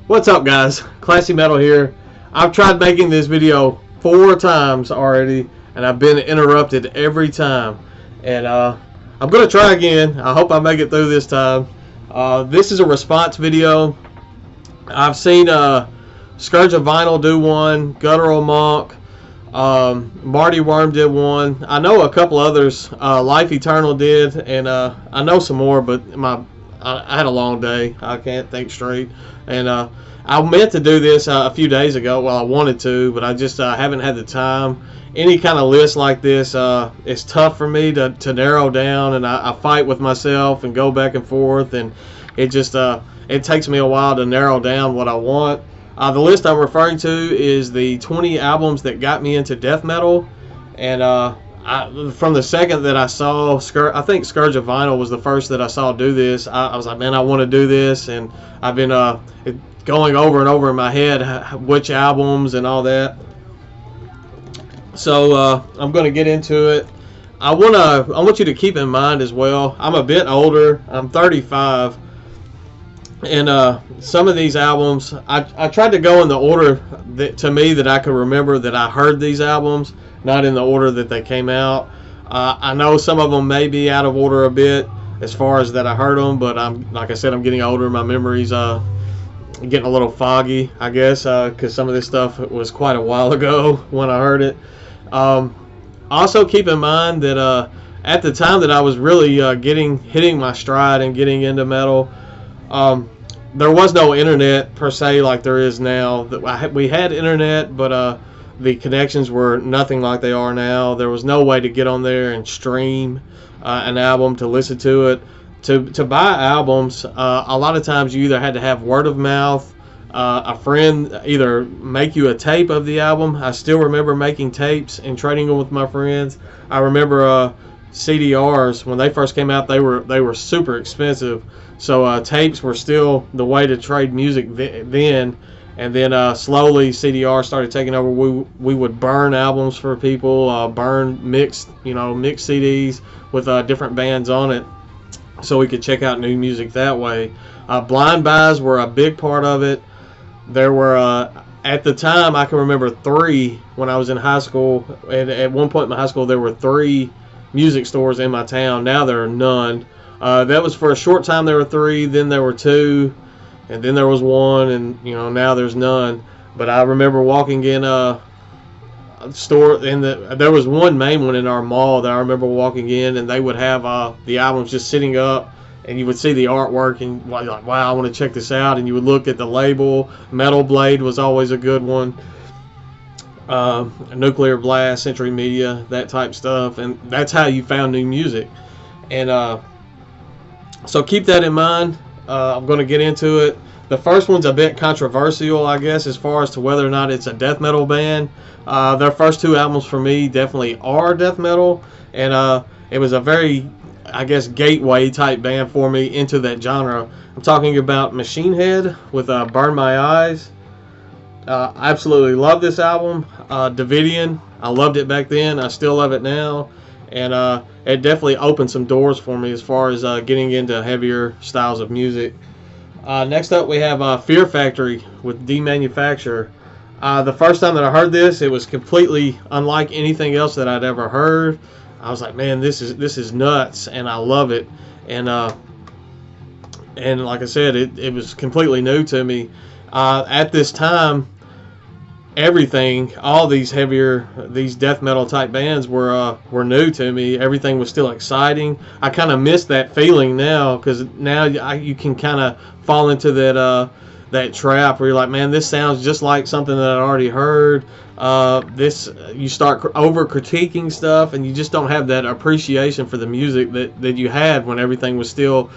What's up, guys? Classy Metal here. I've tried making this video 4 times already, and I've been interrupted every time. And I'm going to try again. I hope I make it through this time. This is a response video. I've seen Scourge of Vinyl do one, Guttural Monk, Marty Worm did one. I know a couple others. Life Eternal did, and I know some more, but I had a long day. I can't think straight. And I meant to do this a few days ago. Well, I wanted to, but I just haven't had the time. Any kind of list like this, it's tough for me to narrow down, and I fight with myself and go back and forth, and it just it takes me a while to narrow down what I want. The list I'm referring to is the 20 albums that got me into death metal, and from the second that I saw, I think Scourge of Vinyl was the first that I saw do this. I was like, man, I want to do this, and I've been going over and over in my head which albums and all that. So I'm going to get into it. I want you to keep in mind as well, I'm a bit older. I'm 35, and some of these albums, I tried to go in the order that I could remember that I heard these albums, not in the order that they came out. I know some of them may be out of order a bit as far as that I heard them, but like I said, I'm getting older. My memory's getting a little foggy, I guess, because some of this stuff was quite a while ago when I heard it. Also, keep in mind that at the time that I was really hitting my stride and getting into metal, there was no internet per se like there is now. We had internet, but the connections were nothing like they are now. There was no way to get on there and stream an album to listen to it. To buy albums, a lot of times you either had to have word of mouth, a friend either make you a tape of the album. I still remember making tapes and trading them with my friends. I remember CDRs, when they first came out, they were super expensive. So tapes were still the way to trade music then. And then slowly CDR started taking over. We would burn albums for people, burn mixed CDs with different bands on it, so we could check out new music that way. Blind buys were a big part of it. There were at the time, I can remember 3 when I was in high school. And at one point in my high school, there were 3 music stores in my town. Now there are none. That was for a short time. There were 3. Then there were 2. And then there was 1, and now there's none. But I remember walking in a store, and there was one main one in our mall that I remember walking in, and they would have the albums just sitting up, and you would see the artwork, and you're like, wow, I want to check this out. And you would look at the label. Metal Blade was always a good one. Nuclear Blast, Century Media, that type stuff, and that's how you found new music. And so keep that in mind. I'm going to get into it. The first one's a bit controversial, I guess, as far as to whether or not it's a death metal band. Their first 2 albums for me definitely are death metal, and it was a very, I guess, gateway type band for me into that genre. I'm talking about Machine Head with Burn My Eyes. I absolutely love this album. Davidian, I loved it back then. I still love it now. And it definitely opened some doors for me as far as getting into heavier styles of music. Next up, we have Fear Factory with Demanufacture. The first time that I heard this, it was completely unlike anything else that I'd ever heard. I was like, man, this is nuts, and I love it. And like I said, it was completely new to me. At this time, everything, all these death metal type bands were new to me. Everything was still exciting. I kind of miss that feeling now, because now you can kind of fall into that trap where you're like, man, this sounds just like something that I already heard. You start over critiquing stuff, and you just don't have that appreciation for the music that you had when everything was still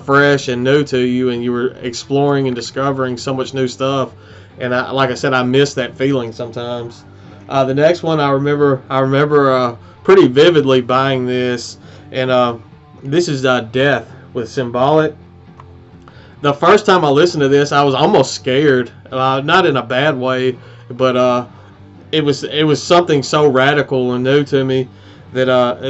fresh and new to you, and you were exploring and discovering so much new stuff. And like I said, I miss that feeling sometimes. The next one, I remember pretty vividly buying this, and this is Death with Symbolic. The first time I listened to this, I was almost scared, not in a bad way, but it was something so radical and new to me. that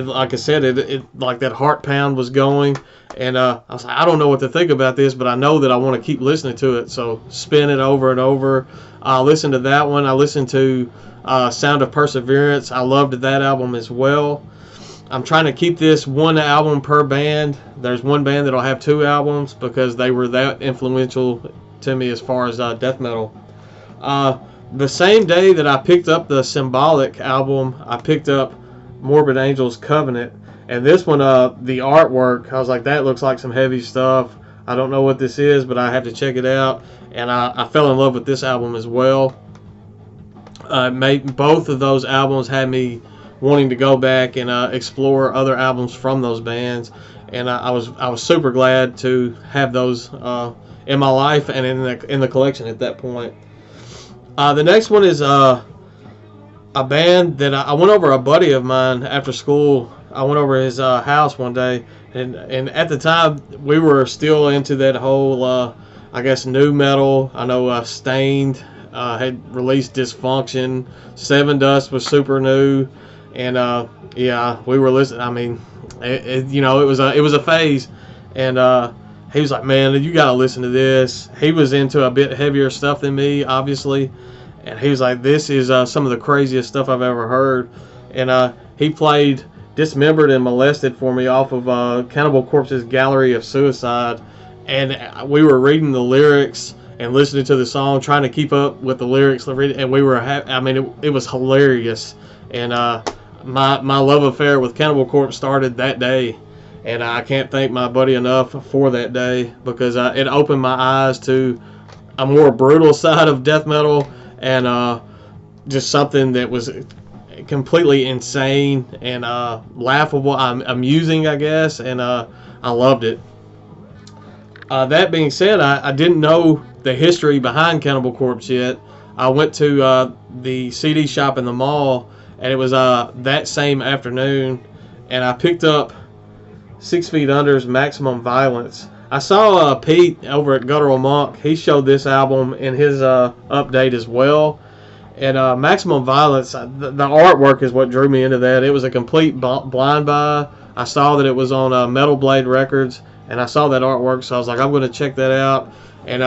like I said, it like that heart pound was going, and I was like, I don't know what to think about this, but I know that I want to keep listening to it. So spin it over and over. I listened to that one. I listened to Sound of Perseverance. I loved that album as well. I'm trying to keep this one album per band. There's one band that'll have 2 albums because they were that influential to me as far as death metal. The same day that I picked up the Symbolic album, I picked up Morbid Angel's Covenant. And this one, the artwork, I was like, that looks like some heavy stuff. I don't know what this is, but I have to check it out. And I fell in love with this album as well. Both of those albums had me wanting to go back and explore other albums from those bands. And I was super glad to have those in my life and in the collection at that point. The next one is a band that I went over a buddy of mine after school. I went over his house one day, and at the time we were still into that whole I guess new metal. I know Stained had released Dysfunction. Seven Dust was super new, and yeah, we were listening. I mean, it was a phase, and he was like, man, you gotta listen to this. He was into a bit heavier stuff than me, obviously, and he was like, this is some of the craziest stuff I've ever heard. And he played Dismembered and Molested for me off of Cannibal Corpse's Gallery of Suicide, and we were reading the lyrics and listening to the song, trying to keep up with the lyrics, and we were it was hilarious. And my love affair with Cannibal Corpse started that day, and I can't thank my buddy enough for that day, because it opened my eyes to a more brutal side of death metal, and just something that was completely insane and laughable, amusing, I guess, and I loved it. That being said, I didn't know the history behind Cannibal Corpse yet. I went to the CD shop in the mall, and it was that same afternoon, and I picked up 6 Feet Under's Maximum Violence. I saw Pete over at Guttural Monk. He showed this album in his update as well. And Maximum Violence, the artwork is what drew me into that. It was a complete blind buy. I saw that it was on Metal Blade Records, and I saw that artwork, so I was like, I'm going to check that out. And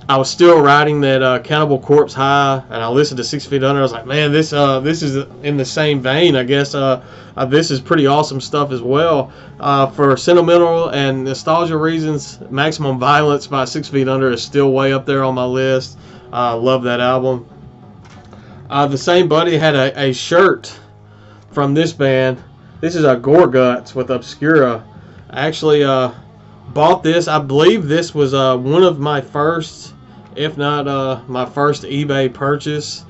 I was still riding that Cannibal Corpse high, and I listened to 6 Feet Under. I was like, man, this is in the same vein, I guess. This is pretty awesome stuff as well. For sentimental and nostalgia reasons, Maximum Violence by 6 Feet Under is still way up there on my list. Love that album. The same buddy had a shirt from this band. This is a Gore Guts with Obscura. I actually bought this. I believe this was one of my first, if not my first eBay purchase,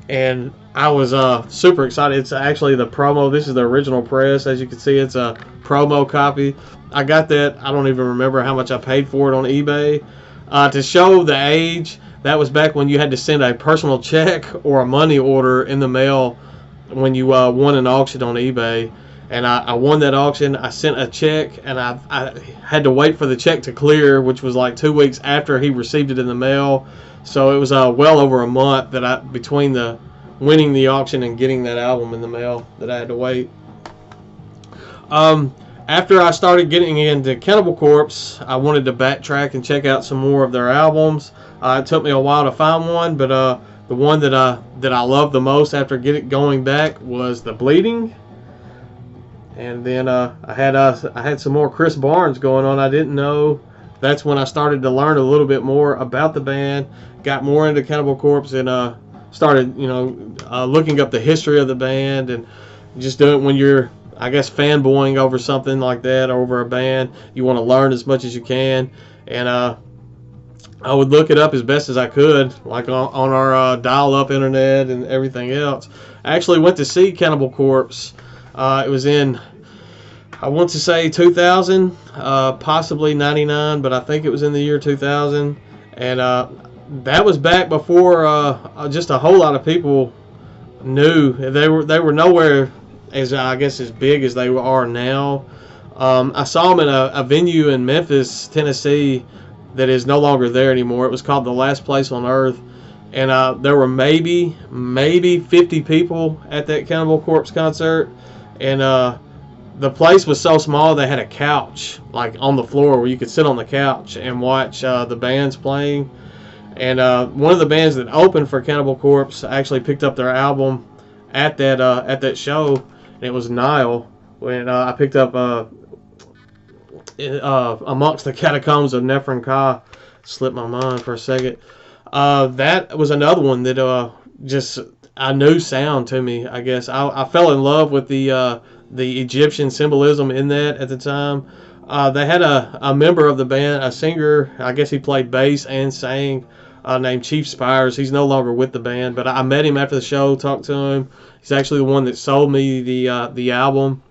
and I was super excited. It's actually the promo. This is the original press. As you can see, it's a promo copy. I got that. I don't even remember how much I paid for it on eBay. To show the age, that was back when you had to send a personal check or a money order in the mail when you won an auction on eBay. And I won that auction. I sent a check, and I had to wait for the check to clear, which was like 2 weeks after he received it in the mail. So it was well over a month that between the winning the auction and getting that album in the mail, that I had to wait. After I started getting into Cannibal Corpse, I wanted to backtrack and check out some more of their albums. It took me a while to find one, but the one that I loved the most after going back was The Bleeding. And then I had some more Chris Barnes going on. I didn't know. That's when I started to learn a little bit more about the band, got more into Cannibal Corpse, and started looking up the history of the band, and just do it when you're, I guess, fanboying over something like that, over a band. You want to learn as much as you can, and I would look it up as best as I could, like on our dial-up internet and everything else. I actually went to see Cannibal Corpse. It was in, I want to say 2000, possibly 99, but I think it was in the year 2000. And that was back before just a whole lot of people knew. They were nowhere as big as they are now. I saw them in a venue in Memphis, Tennessee, that is no longer there anymore. It was called The Last Place on Earth. And there were maybe 50 people at that Cannibal Corpse concert. and the place was so small they had a couch like on the floor where you could sit on the couch and watch the bands playing. And one of the bands that opened for Cannibal Corpse actually picked up their album at that show, and it was Nile. When I picked up Amongst the Catacombs of Nephron Ka, slipped my mind for a second. That was another one that just a new sound to me. I guess I fell in love with the Egyptian symbolism in that at the time. They had a member of the band, a singer, I guess he played bass and sang, named Chief Spires. He's no longer with the band, but I met him after the show, talked to him. He's actually the one that sold me the album.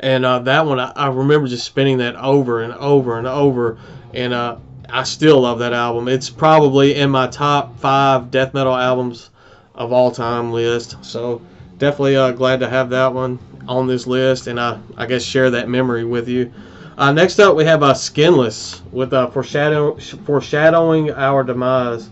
And that one, I remember just spinning that over and over and over, and I still love that album. It's probably in my top 5 death metal albums of all time list. So definitely glad to have that one on this list, and I guess share that memory with you. Next up, we have Skinless with foreshadowing our demise.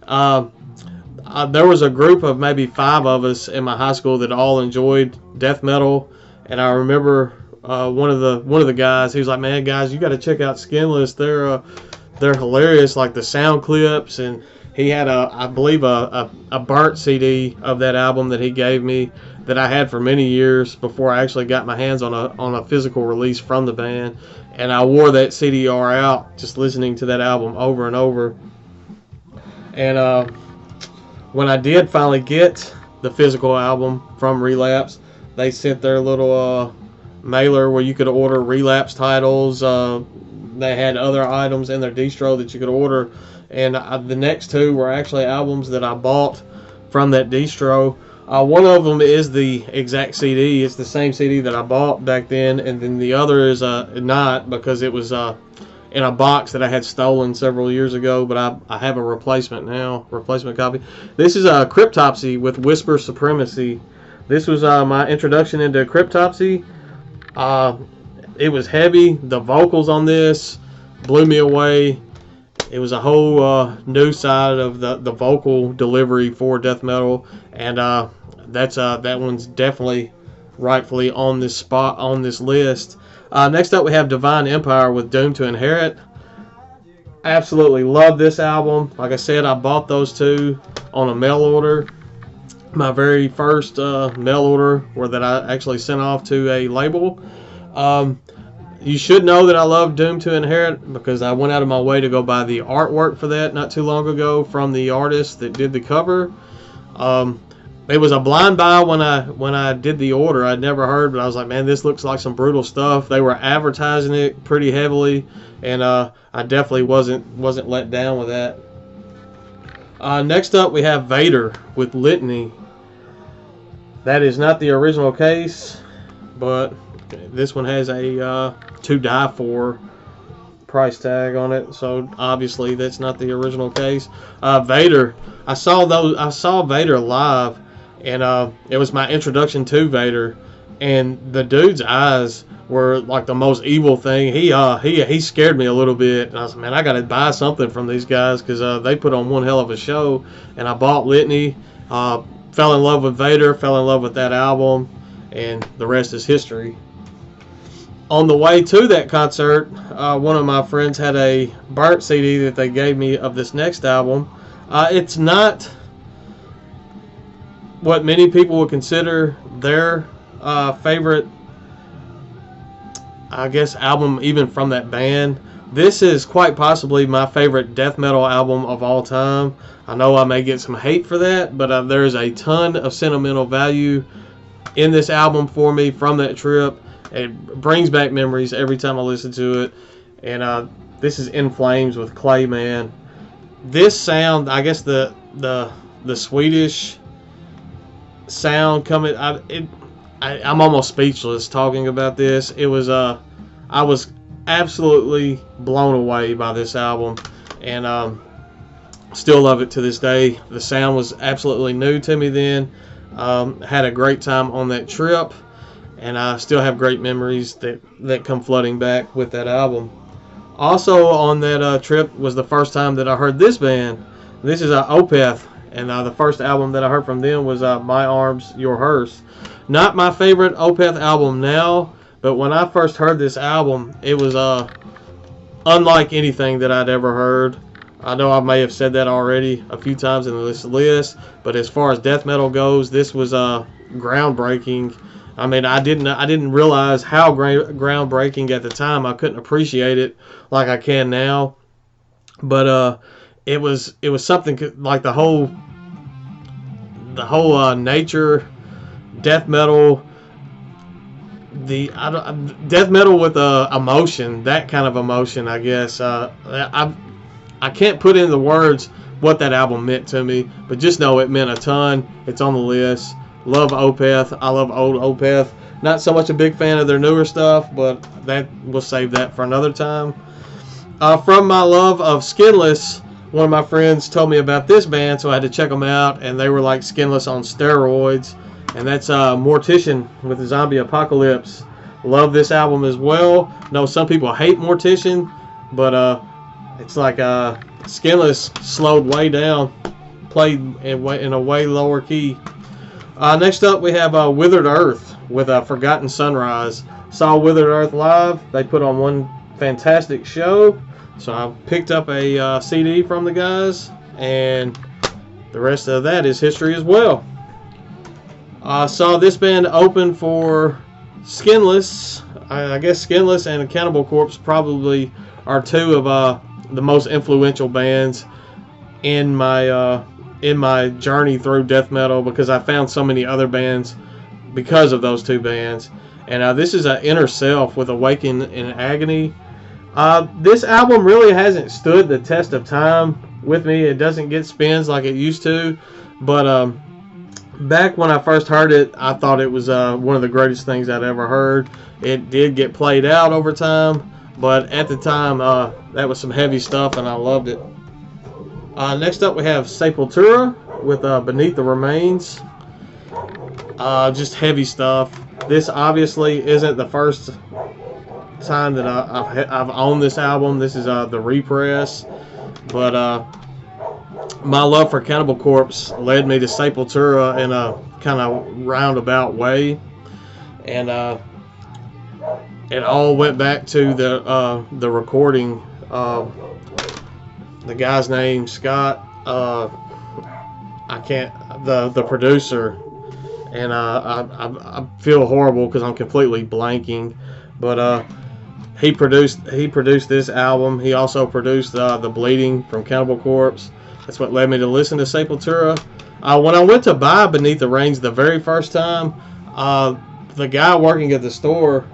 There was a group of maybe 5 of us in my high school that all enjoyed death metal, and I remember one of the guys. He was like, "Man, guys, you got to check out Skinless. They're hilarious, like the sound clips." And he had I believe a burnt CD of that album that he gave me that I had for many years before I actually got my hands on a physical release from the band. And I wore that CDR out just listening to that album over and over. And when I did finally get the physical album from Relapse, they sent their little mailer where you could order Relapse titles. They had other items in their distro that you could order. And the next 2 were actually albums that I bought from that distro. One of them is the exact CD. It's the same CD that I bought back then, and then the other is not, because it was in a box that I had stolen several years ago, but I have a replacement copy. This is Cryptopsy with Whisper Supremacy. This was my introduction into Cryptopsy. It was heavy. The vocals on this blew me away. It was a whole new side of the vocal delivery for death metal, and that one's definitely rightfully on this spot on this list. Next up, we have Divine Empire with Doom to Inherit. Absolutely love this album. Like I said, I bought those 2 on a mail order. My very first mail order that I actually sent off to a label. You should know that I love Doom to Inherit because I went out of my way to go buy the artwork for that not too long ago from the artist that did the cover. It was a blind buy when I did the order. I'd never heard, but I was like, man, this looks like some brutal stuff. They were advertising it pretty heavily, and I definitely wasn't let down with that. Next up, we have Vader with Litany. That is not the original case, but this one has a to die for price tag on it, so obviously that's not the original case. Vader, I saw Vader live, and it was my introduction to Vader, and the dude's eyes were like the most evil thing. He scared me a little bit, and I was like, man, I gotta buy something from these guys because they put on one hell of a show. And I bought Litany, fell in love with Vader, fell in love with that album, and the rest is history. On the way to that concert, one of my friends had a burnt CD that they gave me of this next album. It's not what many people would consider their favorite, I guess, album even from that band. This is quite possibly my favorite death metal album of all time. I know I may get some hate for that, but there's a ton of sentimental value in this album for me from that trip. It brings back memories every time I listen to it. And this is In Flames with Clayman. This sound, I guess the Swedish sound coming, I'm almost speechless talking about this. It was I was absolutely blown away by this album, and still love it to this day. The sound was absolutely new to me then. Had a great time on that trip, and I still have great memories that come flooding back with that album. Also on that trip was the first time that I heard this band. This is Opeth And the first album that I heard from them was My Arms, Your Hearse. Not my favorite Opeth album now, but when I first heard this album, it was unlike anything that I'd ever heard. I know I may have said that already a few times in this list, but as far as death metal goes, this was groundbreaking. I mean, I didn't realize how groundbreaking at the time. I couldn't appreciate it like I can now. But it was something like the whole nature, death metal, death metal with emotion, that kind of emotion, I guess. I can't put into words what that album meant to me, but just know it meant a ton. It's on the list. Love Opeth. I love old Opeth. Not so much a big fan of their newer stuff, but we'll save that for another time. From my love of Skinless, one of my friends told me about this band, so I had to check them out, and they were like Skinless on steroids. And that's Mortician with the Zombie Apocalypse. Love this album as well. Know some people hate Mortician, but it's like Skinless slowed way down, played in a way lower key. Next up we have Withered Earth with Forgotten Sunrise. Saw Withered Earth live. They put on one fantastic show, so I picked up a CD from the guys, and the rest of that is history as well. I saw this band open for Skinless. I guess Skinless and Cannibal Corpse probably are two of the most influential bands in my journey through death metal, because I found so many other bands because of those two bands. And this is Inner Self with Awaken and Agony. This album really hasn't stood the test of time with me. It doesn't get spins like it used to, but back when I first heard it, I thought it was one of the greatest things I'd ever heard. It did get played out over time, but at the time, that was some heavy stuff, and I loved it. Next up, we have Sepultura with Beneath the Remains. Just heavy stuff. This obviously isn't the first time that I've owned this album. This is the repress, but my love for Cannibal Corpse led me to Sepultura in a kind of roundabout way, and it all went back to the recording. The guy's name, Scott. I can't. The producer, and I feel horrible because I'm completely blanking, but he produced this album. He also produced the Bleeding from Cannibal Corpse. That's what led me to listen to Sepultura. When I went to buy Beneath the Reigns the very first time, the guy working at the store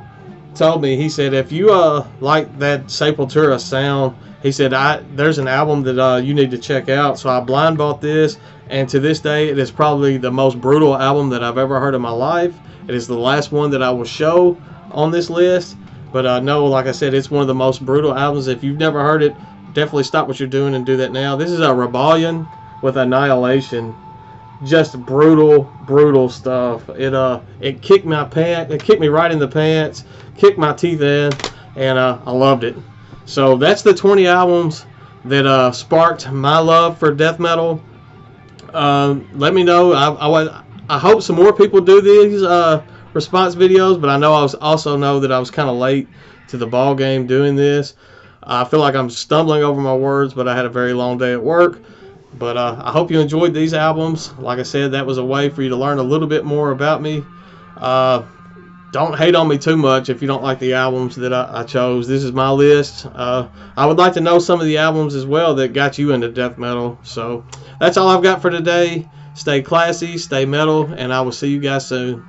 told me, he said, if you like that Sepultura sound, he said, there's an album that you need to check out. So I blind bought this, and to this day, it is probably the most brutal album that I've ever heard in my life. It is the last one that I will show on this list, but no, like I said, it's one of the most brutal albums. If you've never heard it, definitely stop what you're doing and do that now. This is a Rebellion with Annihilation. Just brutal stuff. It kicked my pants. It kicked me right in the pants. Kicked my teeth in, and I loved it. So that's the 20 albums that sparked my love for death metal. Let me know. I hope some more people do these response videos, but I also know that I was kind of late to the ball game doing this. I feel like I'm stumbling over my words, but I had a very long day at work. But I hope you enjoyed these albums. Like I said, that was a way for you to learn a little bit more about me. Don't hate on me too much if you don't like the albums that I chose. This is my list. I would like to know some of the albums as well that got you into death metal. So that's all I've got for today. Stay classy, stay metal, and I will see you guys soon.